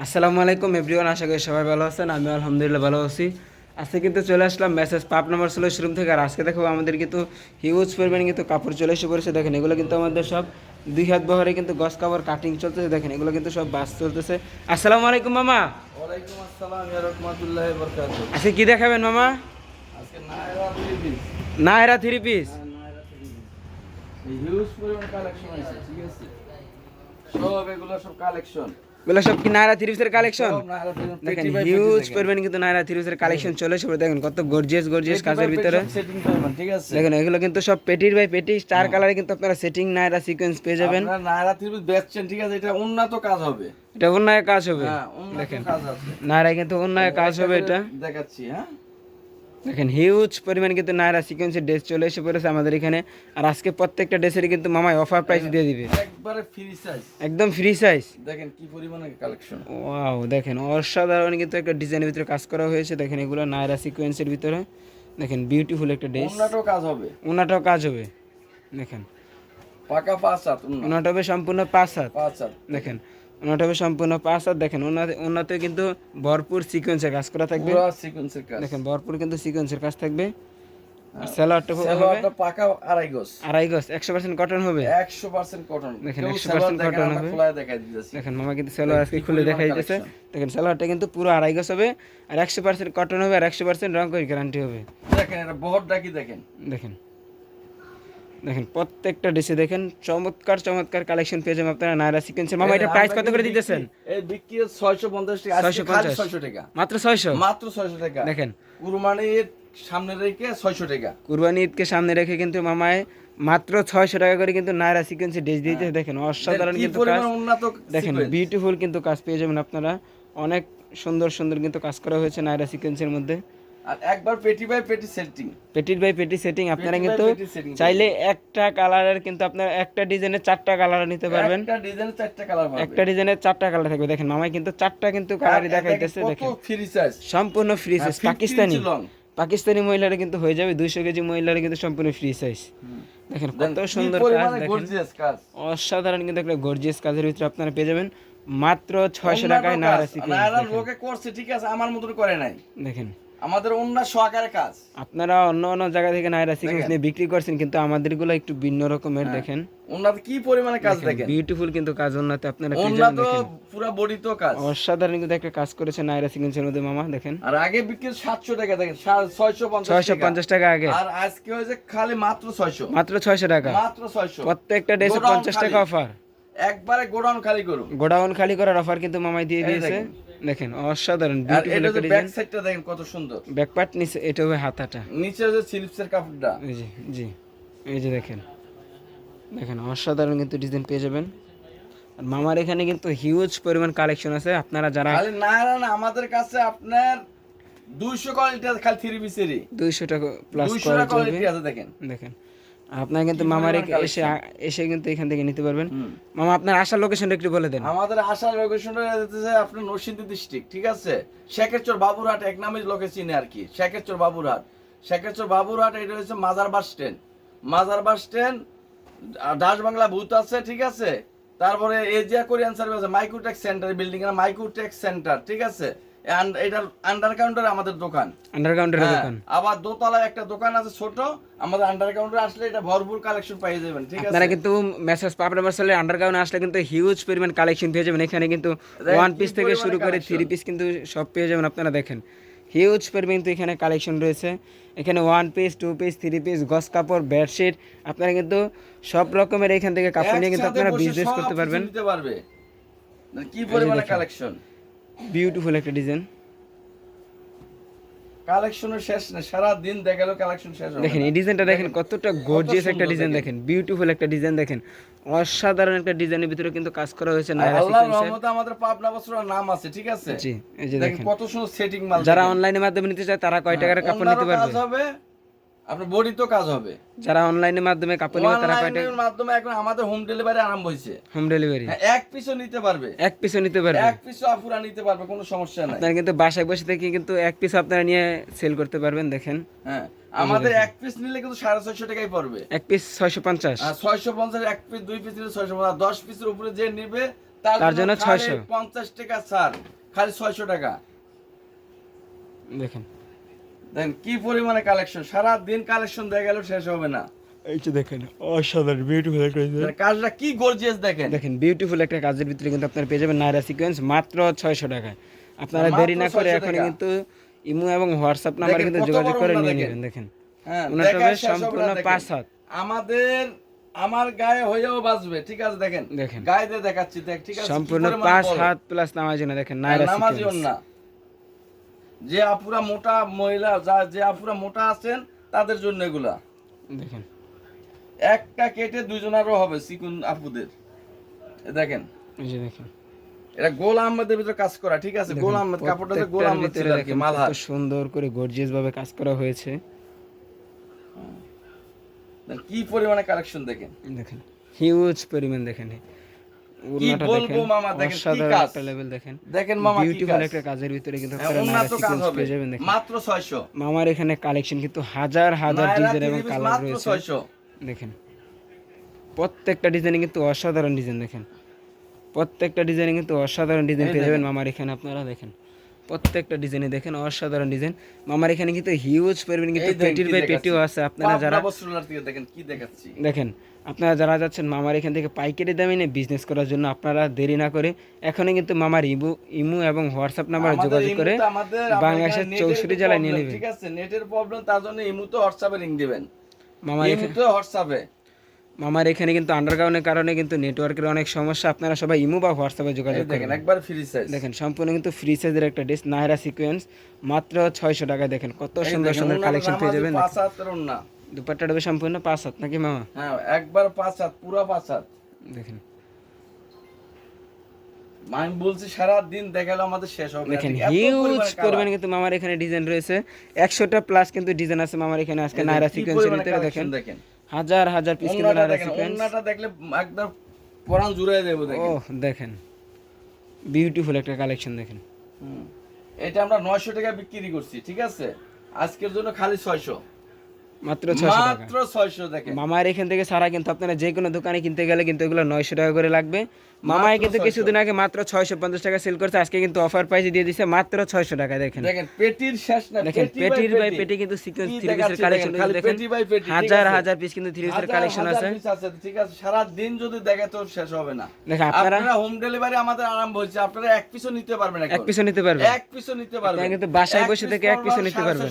আসসালামু আলাইকুম এভরিওয়ান, আশা করি সবাই ভালো আছেন। আমি আলহামদুলিল্লাহ ভালো আছি। আজকে কিন্তু চলে আসলাম মেসেজ পাপ নাম্বার 16 শোরুম থেকে। আর আজকে দেখো আমাদের কিন্তু হিউজ পরিমাণে কিন্তু কাপড় চলে এসে পড়েছে। দেখেন এগুলো কিন্তু আমাদের সব 2 হাত বহরে কিন্তু গস কাপড় কাটিং চলতেছে। দেখেন এগুলো কিন্তু সব বাস চলতেছে। আসসালামু আলাইকুম মামা। ওয়ালাইকুম আসসালাম ওয়া রাহমাতুল্লাহি ওয়া বারাকাতুহু। আজকে কি দেখাবেন মামা? আজকে Naira three piece. Naira three piece. Naira three piece. এই হিউজ পরিমাণ কালেকশন আছে, ঠিক আছে? সব এগুলো সব কালেকশন। এগুলো সব কি নায়রা থ্রি পিসের কালেকশন? সব নায়রা থ্রি পিস দেখেন পেটি বাই পেটি হিউজ দেখেন। পরিমাণে কিন্তু নায়রা থ্রি পিসের কালেকশন চলে এসে পড়ে। দেখেন কত গর্জিয়াস গর্জিয়াস পেটি কাজের বাই পেটি ভিতরে। সব সেটিং করবেন, ঠিক আছে? দেখেন এগুলো কিন্তু সব পেটির বাই পেটি স্টার কালারে কিন্তু আপনারা সেটিং নায়রা সিকোয়েন্স পেয়ে যাবেন। আপনারা নায়রা থ্রি পিস বেচছেন, ঠিক আছে? এটা উন্নত কাজ হবে। এটা অন্যায় কাজ হবে। হ্যাঁ, উন্নত দেখেন কাজ আছে। নায়রা কিন্তু অন্যায় কাজ হবে এটা। দেখাচ্ছি, হ্যাঁ? দেখেন হিউজ পরিমাণ কিন্তু নায়রা সিকোয়েন্সের ড্রেস চলে এসে পড়েছে আমাদের এখানে। আর আজকে প্রত্যেকটা ড্রেসেরই কিন্তু মামাই অফার প্রাইস দিয়ে দিবে, একবারে ফ্রি সাইজ। একদম ফ্রি সাইজ। দেখেন কি পরিমাণে কালেকশন। ওয়াও, দেখেন অসাধারণ কিন্তু একটা ডিজাইনের ভিতরে কাজ করা হয়েছে। দেখেন এগুলো নায়রা সিকোয়েন্সের ভিতরে। দেখেন বিউটিফুল একটা ড্রেস। উন্নতও কাজ হবে। ওনাটাও কাজ হবে। দেখেন পাকা 5 হাত ওনাটা হবে সম্পূর্ণ 5 হাত। 5 হাত। দেখেন ওনাটা হবে সম্পূর্ণ 5 হাত। দেখেন ওনাতে কিন্তু ভরপুর সিকোয়েন্সের কাজ করা থাকবে। পুরো সিকোয়েন্সের কাজ। দেখেন ভরপুর কিন্তু সিকোয়েন্সের কাজ থাকবে। আর সালোয়ারটা হবে সালোয়ারটা পাকা আড়াই গজ। 2.5 গজ 100% কটন হবে। 100% কটন। দেখেন কেউ 100% সালোয়ার দেখেন, কটন আমরা হবে। খোলায় দেখাই দিতেছি। দেখেন মামা কিন্তু সালোয়ার আজকে কি খুলে পরিমাণ দেখাই দিতেছে। collection। দেখেন সালোয়ারটা কিন্তু পুরো 2.5 গজ হবে। আর 100% কটন হবে। আর 100% রং করে গ্যারান্টি হবে। দেখেন এটা বহরটা কি দেখেন। দেখেন দেখেন প্রত্যেকটা ডিশে দেখেন চমৎকার চমৎকার কালেকশন পেয়ে যাবেন আপনারা নায়রা সিকোয়েন্সের। মামা এটা প্রাইস কত করে দিতেছেন? এই বিক্রি 650 টাকা, আজকে খালি 600 টাকা। মাত্র 600। মাত্র 600 টাকা। দেখেন কুরবানির সামনে রেখে 600 টাকা। কুরবানি ঈদকে সামনে রেখে কিন্তু মামায় মাত্র 600 টাকা করে কিন্তু নায়রা সিকোয়েন্সের ড্রেস দিতে। দেখেন অসাধারণ কি কিন্তু কাজ। পরিমাণ উন্নত দেখেন sequence। বিউটিফুল কিন্তু কাজ পেয়ে যাবেন আপনারা। অনেক সুন্দর সুন্দর কিন্তু কাজ করা হয়েছে নায়রা সিকোয়েন্সের মধ্যে। আর একবার পেটি বাই পেটি সেটিং। পেটির বাই পেটি সেটিং আপনারা পেটি বাই কিন্তু পেটি setting চাইলে একটা কালারের কিন্তু আপনারা একটা ডিজাইনের 4টা কালার নিতে পারবেন। একটা ডিজাইনে 4টা কালার পাবেন। একটা ডিজাইনের 4টা কালার থাকবে। দেখেন মামাই কিন্তু 4টা কিন্তু কালারই দেখাইতেছে। কত দেখেন ফ্রি সাইজ। সম্পূর্ণ ফ্রি সাইজ। 50 পাকিস্তানি ইঞ্চি long। পাকিস্তানি মহিলারা কিন্তু হয়ে যাবে 200 কেজি মহিলারা কিন্তু সম্পূর্ণ ফ্রি সাইজ। দেখেন কত কি সুন্দর কাজ। পরিমাণে দেখেন গর্জিয়াস কাজ। অসাধারণ কিন্তু একটা গর্জিয়াস কাজের ভিতরে আপনারা পেয়ে যাবেন মাত্র 600 টাকায় নায়রা সিকোয়েন্স। নায়রা দেখেন লোকে করছে, ঠিক আছে, আমার মতন করে নাই। দেখেন আমাদের অন্য সহকারে কাজ। আপনারা অন্য অন্য জায়গা থেকে নায়রা সিকোয়েন্স নিয়ে বিক্রি করছেন, কিন্তু আমাদেরগুলো একটু ভিন্ন রকমের। দেখেন ওনাদের কি পরিমাণে কাজ দেখেন। বিউটিফুল কিন্তু কাজ ওনাতে আপনারা পেয়ে ওনা যাবেন। তো দেখেন পুরো বডি তো কাজ। অসাধারণ কিন্তু একটা কাজ করেছে নায়রা সিকোয়েন্সের মধ্যে মামা। দেখেন আর আগে বিক্রি 700 টাকা, দেখেন 650 টাকা। 650 টাকা আগে, আর আজকে হয়েছে খালি মাত্র 600। মাত্র 600 টাকা। মাত্র 600। প্রত্যেকটা ড্রেসে Godown 50 খালি। টাকা অফার। একবারে গোডাউন খালি করুন। গোডাউন খালি করার অফার কিন্তু মামাই দিয়ে এই দিয়েছে। দেখেন। দেখেন অসাধারণ আর বিউটিফুল এটা একটা যে ব্যাক ডিজাইন। সাইডটা দেখেন কত সুন্দর। ব্যাক পার্ট নিচে এটা হবে হাতাটা। নিচে যে স্লিপসের কাপড়টা। এই যে জি এই যে দেখেন দেখেন অসাধারণ কিন্তু ডিজাইন পেয়ে যাবেন। আর মামার এখানে কিন্তু হিউজ পরিমাণ কালেকশন আছে। আপনারা যারা খালি না আমাদের কাছে আপনার 200 কোয়ালিটি আছে, খালি 3 পিসেরই 200 টাকা প্লাস 200 টা কোয়ালিটি কোয়ালিটি হবে। আছে দেখেন। দেখেন আপনারা কিন্তু কি মামার পরিমাণ এসে এসে কিন্তু এখান থেকে নিতে পারবেন। হুম। মামা আপনার আসার লোকেশনটা একটু বলে দেন। আমাদের আসার লোকেশনটা হচ্ছে আপনার নরসিংদী ডিস্ট্রিক্ট, ঠিক আছে? শেখেরচর বাবুরহাট এক নামে লোকে চিনে আর কি। শেখেরচর বাবুরহাট, শেখেরচর বাবুরহাট, এটা হচ্ছে মাজার বাস স্ট্যান্ড। মাজার বাস স্ট্যান্ড, দাস বাংলা ভূত আছে, ঠিক আছে? তারপরে এজিয়া কোরিয়ান সার্ভিস আছে, মাইক্রোটেক্স সেন্টার বিল্ডিং এর মাইক্রোটেক্স সেন্টার, ঠিক আছে? এটার আন্ডার কাউন্টারে আমাদের দোকান। আন্ডারগ্রাউন্ডের হ্যাঁ, দোকান। আবার দোতলায় একটা দোকান আছে ছোট। আমাদের আন্ডার কাউন্টারে আসলে এটা ভরপুর কালেকশন পেয়ে যাবেন, ঠিক আছে? আপনারা কিন্তু মেসেজ পাপড়া মার্শালের আন্ডারগ্রাউন্ডে আসলে কিন্তু হিউজ পরিমাণ কালেকশন পেয়ে যাবেন। এখানে কিন্তু ওয়ান পিস থেকে শুরু করে 3 পিস কিন্তু সব পেয়ে যাবেন। আপনারা দেখেন হিউজ পরিমাণ কিন্তু এখানে কালেকশন রয়েছে। এখানে 1 পিস 2 পিস 3 পিস গস কাপড় বেডশিট আপনারা কিন্তু সব রকমের এখান থেকে কাপড় নিয়ে কিন্তু একসাথে আপনারা বসে বিজনেস সব করতে কিছু পারবেন। নিতে পারবে। কি পরিমাণে দেখেন। কালেকশন। বিউটিফুল একটা ডিজাইন। কালেকশনের শেষ না, সারা দিন দেখালেও কালেকশন শেষ হবে দেখেন না। এই ডিজাইনটা দেখেন কতটা গর্জিয়াস একটা সুন্দর ডিজাইন। দেখেন বিউটিফুল একটা ডিজাইন। দেখেন অসাধারণ একটা ডিজাইনের ভিতরে কিন্তু কাজ করা হয়েছে নায়রা আল্লাহর সিকোয়েন্সের। রহমতে আমাদের পাবনা বছরের নাম আছে, ঠিক আছে? জি এই যে দেখেন দেখেন কত সুন্দর সেটিং মাল। যারা দেখেন। অনলাইনের মাধ্যমে নিতে চায় তারা কয় টাকার কাপড় অন্যারও নিতে কাজ পারবে? হবে, আপনার বডি তো কাজ হবে। যারা অনলাইনের মাধ্যমে কাপড় নেবে তারা কয় টাকা? অনলাইনের মাধ্যমে এখন আমাদের হোম ডেলিভারি আরম্ভ হয়েছে। হোম ডেলিভারি হ্যাঁ, এক পিসও নিতে পারবে। এক পিসও নিতে পারবে। এক পিসও আপুরা নিতে পারবে, কোনো সমস্যা নাই। আপনারা কিন্তু বাসায় বসে থেকে কিন্তু এক পিস আপনারা নিয়ে সেল করতে পারবেন। দেখেন হ্যাঁ, আমাদের এক পিস নিলে কিন্তু 650 টাকাই পড়বে। এক পিস 650। আর 650 এক পিস 2 পিস নিলে 650, 10 পিসের উপরে যে নিবে তার জন্য খালি 600 50 টাকা ছাড়, খালি 600 টাকা। দেখেন দেখেন কি পরিমাণে কালেকশন, সারা দিন কালেকশন দেখে গেল শেষ হবে না। এই যে দেখেন অসাধারণ বিউটিফুল একটা দেখেন কাজটা কি গর্জিয়াস দেখেন। দেখেন বিউটিফুল একটা কাজের ভিতরে কিন্তু আপনারা পেয়ে যাবেন নায়রা সিকোয়েন্স মাত্র 600 টাকায়। আপনারা মাত্র দেরি না করে 600 এখন টাকা। কিন্তু ইমো এবং হোয়াটসঅ্যাপ নাম্বার দেখেন কিন্তু কত যোগাযোগ বড় করে ওড়না নিয়ে দেখেন। নেবেন। দেখেন হ্যাঁ, ওনাটা দেখায় হবে শেষ হবে না সম্পূর্ণ দেখেন। 5 হাত। আমার গায়ে হয়েও বাঁচবে, ঠিক আছে দেখেন, দেখেন। গায়ে দিয়ে দেখাচ্ছি দেখ, ঠিক আছে কি সম্পূর্ণ পরিমাণে 5 বড়। হাত প্লাস নামাজি না দেখেন নায়রা নামাজি সিকোয়েন্স। ওড়না। যে আপুরা মোটা মহিলা, যে আপুরা মোটা আছেন তাদের জন্য এগুলা। দেখেন একটা কেটে দুইজনেরও হবে চিকুন আপুদের। এ দেখেন এই যে দেখেন এটা গোল আহমেদের ভিতরে কাজ করা, ঠিক আছে, গোল আহমেদ কাপড়টা যে গোল প্রত্যেকটার আহমেদ ছিল ভিতরে আর কি, দেখেন মালহার। কত সুন্দর করে গর্জিয়াস ভাবে কাজ করা হয়েছে। কি পরিমাণে কালেকশন দেখেন। দেখেন হিউজ পরিমাণ দেখেন ওড়নাটা বলবো দেখেন মামা, দেখেন কি অসাধারণ কাজ। একটা লেভেল দেখেন। দেখেন মামা কি বিউটিফুল কাজ। একটা কাজের ভিতরে কিন্তু হ্যাঁ, আপনারা উন্নত নায়রা কাজ সিকোয়েন্স হবে পেয়ে যাবেন। দেখেন মাত্র 600। মামার এখানে কালেকশন কিন্তু হাজার হাজার নায়রা ডিজাইন এবং 3 পিস কালার মাত্র রয়েছে। 600। দেখেন প্রত্যেকটা ডিজাইনে কিন্তু অসাধারণ ডিজাইন। দেখেন প্রত্যেকটা ডিজাইনে কিন্তু অসাধারণ ডিজাইন এই পেয়ে যাবেন দেখেন। মামার এখানে। আপনারা দেখেন প্রত্যেকটা ডিজাইনে দেখেন অসাধারণ ডিজাইন। মামার এখানে কিন্তু হিউজ পরিমাণ কিন্তু এই দেখেন পেটির কি বাই দেখাচ্ছি। পেটিও আছে। আপনারা যারা পাবনা বস্ত্রালয় থেকে দেখেন কি দেখাচ্ছি। দেখেন আপনারা যারা যাচ্ছেন মামার এখান থেকে পাইকারি দামে নিয়ে বিজনেস করার জন্য আপনারা দেরি না করে এখনই কিন্তু মামার ইমো এবং হোয়াটসঅ্যাপ নাম্বারে আমাদের যোগাযোগ করে ইমুতে আমাদের আপনার বাংলাদেশের এখানে নেটের 64 একটু জেলায় নিয়ে problem, নেবেন। ঠিক আছে, নেটের প্রবলেম, তার জন্য ইমুতে হোয়াটসঅ্যাপে লিংক দিবেন। মামার এখানে ইমুতে হোয়াটসঅ্যাপে। কিন্তু আন্ডারগ্রাউন্ডের কারণে কিন্তু নেটওয়ার্কের অনেক সমস্যা। আপনারা সবাই ইমো বা হোয়াটসঅ্যাপে যোগাযোগ এই দেখেন করবেন। একবার ফ্রি সাইজ। দেখেন সম্পূর্ণ কিন্তু ফ্রি সাইজের একটা ড্রেস নায়রা সিকোয়েন্স মাত্র 600 টাকায়। দেখেন কত সুন্দর সুন্দর কালেকশন পেয়ে যাবেন। 5 হাতের ওড়না। দুপাট্টা হবে সম্পূর্ণ 5 হাত নাকি মামা? হ্যাঁ একবার 5 হাত, পুরো 5 হাত। দেখেন আমি বলছি সারা দিন দেখালো আমাদের শেষ হবে না, দেখেন ঠিক, এত হিউজ পরিমাণে পরিমাণে কিন্তু মামার এখানে ডিজাইন রয়েছে। 100টা প্লাস কিন্তু ডিজাইন আছে মামার এখানে আজকে নায়রা কি সিকোয়েন্সের পরিমাণে ভিতরে। দেখেন collection দেখেন। হাজার হাজার পিস কিন্তু ওড়নাটা নায়রা দেখেন, সিকোয়েন্স। ওড়নাটা দেখলে একদম পরান জুড়ে দেবো ও দেখেন। দেখেন বিউটিফুল একটা কালেকশন দেখেন। হুম। এটা আমরা 900 টাকা বিক্রি করছি, ঠিক আছে, আজকের জন্য খালি 600, মাত্র 600 টাকা। মাত্র 600 দেখেন। মামার এখান থেকে সারা কিন্তু আপনারা যে কোনো দোকানে কিনতে গেলে কিন্তু এগুলো 900 টাকা করে লাগবে। মামায় মাত্র কিন্তু 600 কিছুদিন আগে মাত্র 650 টাকা সেল করছে, আজকে কিন্তু অফার প্রাইসে দিয়ে দিছে মাত্র 600 টাকা। দেখেন দেখেন পেটির শেষ না, দেখেন পেটির বাই পেটি কিন্তু সিকোয়েন্স থ্রি পিসের কালেকশন দেখেন। হাজার হাজার পিস কিন্তু থ্রি পিসের কালেকশন আছে। ঠিক আছে, সারা দিন যদি দেখে তো শেষ হবে না। দেখেন আপনারা হোম ডেলিভারি আমাদের আরম্ভ হয়েছে, আপনারা এক পিসও নিতে পারবেন, এক পিসও নিতে পারবেন। এক পিসও নিতে পারবেন, আপনারা কিন্তু বাসায় বসে থেকে এক পিসও নিতে পারবেন।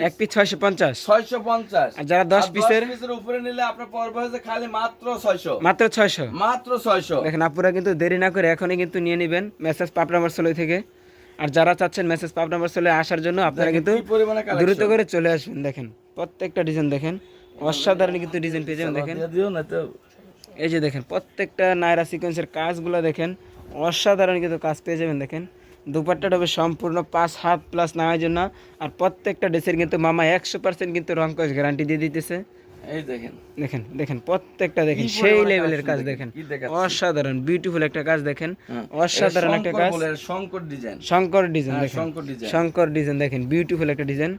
এক পিস 650। 650। আর যারা 10 পিসের উপরে নিলে আপনার পড়বে হচ্ছে খালি মাত্র 600, মাত্র 600। মাত্র 600। দেখেন আপুরা কিন্তু দেরি না করে এখনই কিন্তু নিয়ে নেবেন মেসেজ পাপড়া মার্সেল থেকে। আর যারা চাচ্ছেন মেসেজ পাপড়া মার্সেলে আসার জন্য আপনারা কিন্তু কি পরিমাণে collection। দ্রুত করে চলে আসবেন। দেখেন প্রত্যেকটা ডিজাইন দেখেন অসাধারণ কিন্তু ডিজাইন পেয়ে যাবেন। দেখেন দিয়ে দিও না তো। এই যে দেখেন প্রত্যেকটা নায়রা সিকোয়েন্সের কাজগুলো দেখেন অসাধারণ কিন্তু কাজ পেয়ে যাবেন। দেখেন দুপাট্টাটা হবে সম্পূর্ণ 5 হাত প্লাস নেওয়ার জন্য। আর প্রত্যেকটা ড্রেসের কিন্তু মামা 100% কিন্তু রং কস গ্যারান্টি দিয়ে দিতেছে। এই দেখেন দেখেন দেখেন প্রত্যেকটা দেখেন কি সেই পরিমাণে লেভেলের collection কাজ দেখেন, দেখেন কি দেখাচ্ছি। অসাধারণ বিউটিফুল একটা কাজ দেখেন হ্যাঁ, অসাধারণ একটা কাজ। শঙ্কর ডিজাইন, শঙ্কর ডিজাইন হ্যাঁ, দেখেন শঙ্কর ডিজাইন। শঙ্কর ডিজাইন দেখেন বিউটিফুল একটা ডিজাইন।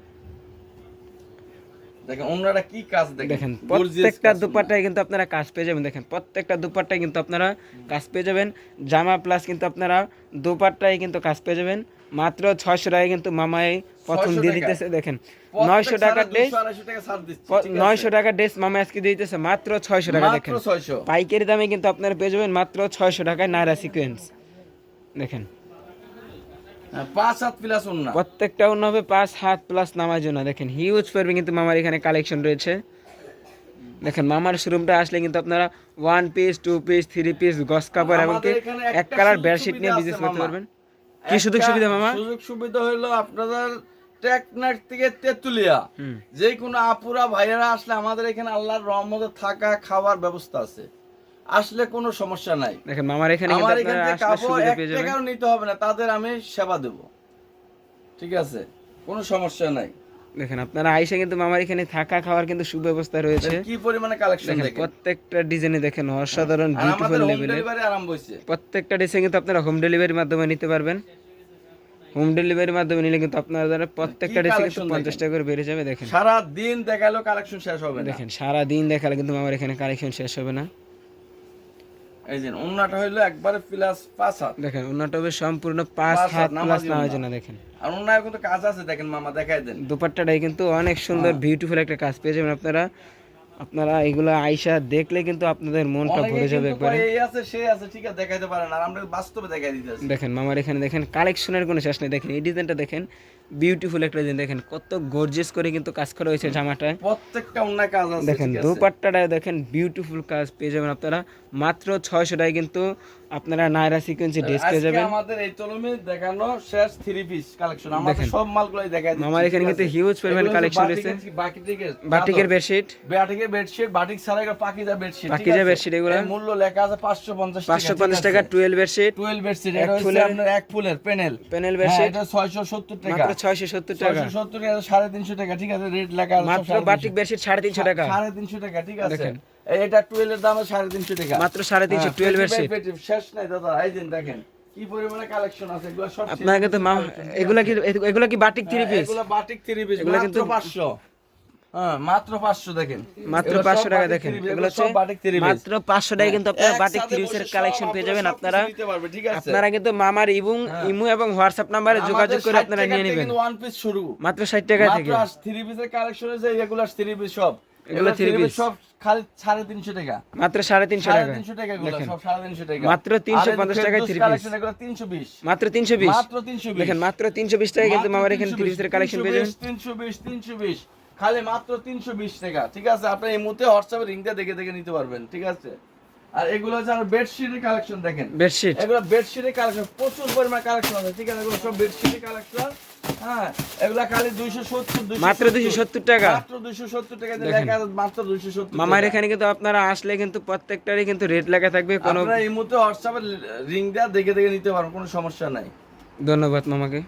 দেখেন ওনারা কি কাজ দেখেন gorgeous প্রত্যেকটা কাজ দুপাট্টায় কিন্তু আপনারা কাজ পেয়ে যাবেন। দেখেন প্রত্যেকটা দুপাট্টায় কিন্তু আপনারা কাজ পেয়ে যাবেন। জামা প্লাস কিন্তু আপনারা দুপাট্টায় কিন্তু কাজ পেয়ে যাবেন মাত্র 600 টাকায় কিন্তু মামাই প্রথম 600 দিয়ে টাকা। দিতেছে। দেখেন প্রত্যেক 900 টাকার সালে ড্রেস 200-250 টাকা ছাড় দিচ্ছি, ঠিক আছে? 900 টাকার ড্রেস মামা আজকে দিয়ে দিতেছে মাত্র 600 টাকা। দেখেন মাত্র 600। পাইকারি দামে কিন্তু আপনারা পেয়ে যাবেন মাত্র 600 টাকায় নায়রা সিকোয়েন্স। দেখেন হ্যাঁ, 5 হাত প্লাস ওন্না। প্রত্যেকটা অন্য হবে 5 হাত প্লাস নামার জন্য। দেখেন হিউজ পরিমাণ কিন্তু মামার এখানে কালেকশন রয়েছে। দেখেন মামার শোরুমটা আসলে কিন্তু আপনারা 1 পিস 2 পিস 3 পিস গস কাপড় এবং আমাদের এখানে এক একটা কালার সুযোগ বেডশিট নিয়ে সুবিধা বিজনেস আছে করতে মামা। পারবেন। কি সুযোগ সুবিধা মামা? সুযোগ সুবিধা হলো আপনাদের টেকনাট থেকে তেতুলিয়া হুম। যে কোনো আপুরা ভাইয়েরা আসলে আমাদের এখানে আল্লাহর রহমতে থাকা খাওয়ার ব্যবস্থা আছে, আসলে কোনো সমস্যা নাই। দেখেন মামার এখানে কিন্তু আমার এখান আপনারা থেকে আসলে কাপড় সুবিধা 1 পেয়ে যাবেন। টাকাও নিতে হবে না, তাদের আমি সেবা দেব, ঠিক আছে, কোনো সমস্যা নাই। দেখেন আপনারা আইসা কিন্তু মামার এখানে থাকা খাওয়ার কিন্তু সুব্যবস্থা রয়েছে। কি পরিমাণে কালেকশন দেখেন দেখেন। প্রত্যেকটা ডিজাইনে দেখেন অসাধারণ আর বিউটিফুল আমাদের হোম লেভেলের ডেলিভারি আরম্ভ হয়েছে। প্রত্যেকটা ড্রেসে কিন্তু আপনারা হোম ডেলিভারির মাধ্যমে নিতে পারবেন। হোম ডেলিভারির মাধ্যমে নিলে কিন্তু আপনারা প্রত্যেকটা ড্রেসে কিন্তু collection 50 টাকা করে বেড়ে যাবে। দেখেন সারা দিন দেখালো কালেকশন শেষ হবে না। দেখেন সারা দিন দেখালে কিন্তু আমার এখানে কালেকশন শেষ হবে না। এই যে ওন্নাটা হইলো একবারে প্লাস 5 হাত, দেখেন ওন্নাটা হবে সম্পূর্ণ 5 5 হাত হাত প্লাস নামাজি নামাজ ওন্না। না দেখেন। আর ওন্নায় কিন্তু কাজ আছে, দেখেন মামা দেখাই দেন। দুপাট্টাটাই কিন্তু অনেক সুন্দর বিউটিফুল একটা কাজ পেয়ে যাবেন আপনারা। আপনারা এগুলো আইসা দেখলে কিন্তু আপনাদের মনটা অনেকে ভরে যাবে কিন্তু একবারে। কয় এই আছে সে আছে, ঠিক আছে দেখাইতে পারেন, আর আমরা বাস্তবে দেখাই দিতেছি। দেখেন মামার এখানে দেখেন কালেকশনের কোনো শেষ নেই। দেখেন এই ডিজাইনটা দেখেন, বিউটিফুল একটা ডিজাইন, দেখেন কত গর্জিয়াস করে কিন্তু কাজ করা হয়েছে জামাটায়। প্রত্যেকটা ওন্নায় কাজ আছে, দেখেন ঠিক আছে। দুপাট্টাটায় দেখেন বিউটিফুল কাজ পেয়ে যাবেন আপনারা মাত্র 600 টাকায় কিন্তু আপনারা নায়রা সিকোয়েন্সি ড্রেস পেয়ে আজকে যাবেন। আমাদের এই তলমে দেখানো শেষ 3 পিস কালেকশন, আমাদের সব মালগুলাই দেখাই দিচ্ছি। মামার এখানে কিন্তু হিউজ পরিমাণ কালেকশন রয়েছে। বাটিকের বেডশিট, বাটিকের বেডশিট, বাটিক ছাড়া এগুলো পাকিজা বেডশিট, পাকিজা বেডশিট এগুলো মূল্য লেখা আছে 550 টাকা, 550 টাকা 12 বেডশিট, 12 বেডশিট। এটা হচ্ছে আপনার এক ফুলের প্যানেল প্যানেল বেডশিট, বেডশিট এটা 670 টাকা, মাত্র 670 টাকা। 670 টাকা, 350 টাকা, ঠিক আছে, রেট লেখা আছে মাত্র বাটিক বেডশিট 350 টাকা, 350 টাকা, ঠিক আছে। দেখেন। এটা 12 এর দাম 350 টাকা, মাত্র 350 12 বেডশিট। শেষ নাই দাদা, এই দিন দেখেন কি পরিমাণে কালেকশন আছে, এগুলো সব আপনারা কিন্তু এগুলা কি বাটিক 3 পিস? এগুলো বাটিক 3 পিস, এগুলো মাত্র কিন্তু 500। হ্যাঁ মাত্র 500 দেখেন, মাত্র এগুলো সব 500 টাকা বাটিক দেখেন। 3 piece, এগুলো সব বাটিক 3 পিস, মাত্র 500 টাকায় কিন্তু আপনারা বাটিক একসাথে 3 পিসের বসে কালেকশন সব পেয়ে যাবেন সব আপনারা। কিছু নিতে পারবে, ঠিক আছে। আপনারা কিন্তু মামার ইমু এবং হোয়াটসঅ্যাপ নম্বরে যোগাযোগ করে আপনারা নিয়ে নেবেন। ওয়ান পিস শুরু মাত্র 60 টাকা থেকে। মাত্র 3 পিসের কালেকশন আছে, রেগুলার 3 পিস সব, এগুলো 3 পিস সব খালি 350 টাকা, মাত্র 350 টাকা। 350 টাকা, এগুলো দেখেন সব 350 টাকা, মাত্র 350 টাকায় 3 পিস, কালেকশন এগুলো 320, মাত্র 320, মাত্র 320, দেখেন মাত্র 320 টাকায় কিন্তু মামার এখানে 3 পিসের কালেকশন পেয়ে যাবেন। 320 খালি মাত্র 320 টাকা, ঠিক আছে। আপনি এই মুহূর্তে হোয়াটসঅ্যাপে লিংকটা দেখে দেখে নিতে পারবেন, ঠিক আছে। আর এগুলো হচ্ছে আমার বেডশিটের কালেকশন, দেখেন বেডশিট এগুলো বেডশিটের কালেকশন, প্রচুর পরিমাণ কালেকশন আছে, ঠিক আছে। এগুলো সব বেডশিটের কালেকশন, হ্যাঁ এগুলা খালি 270 মাত্র 270 টাকা, মাত্র 270 টাকা দিয়ে লেখা আছে, মাত্র 270 মামার এখানে কিন্তু আপনারা আসলে কিন্তু প্রত্যেকটারই কিন্তু রেট লেখা থাকবে। কোনো আপনারা এই মুহূর্তে হোয়াটসঅ্যাপে লিংকটা দেখে দেখে নিতে পারবেন, কোনো সমস্যা নাই। ধন্যবাদ মামাকে।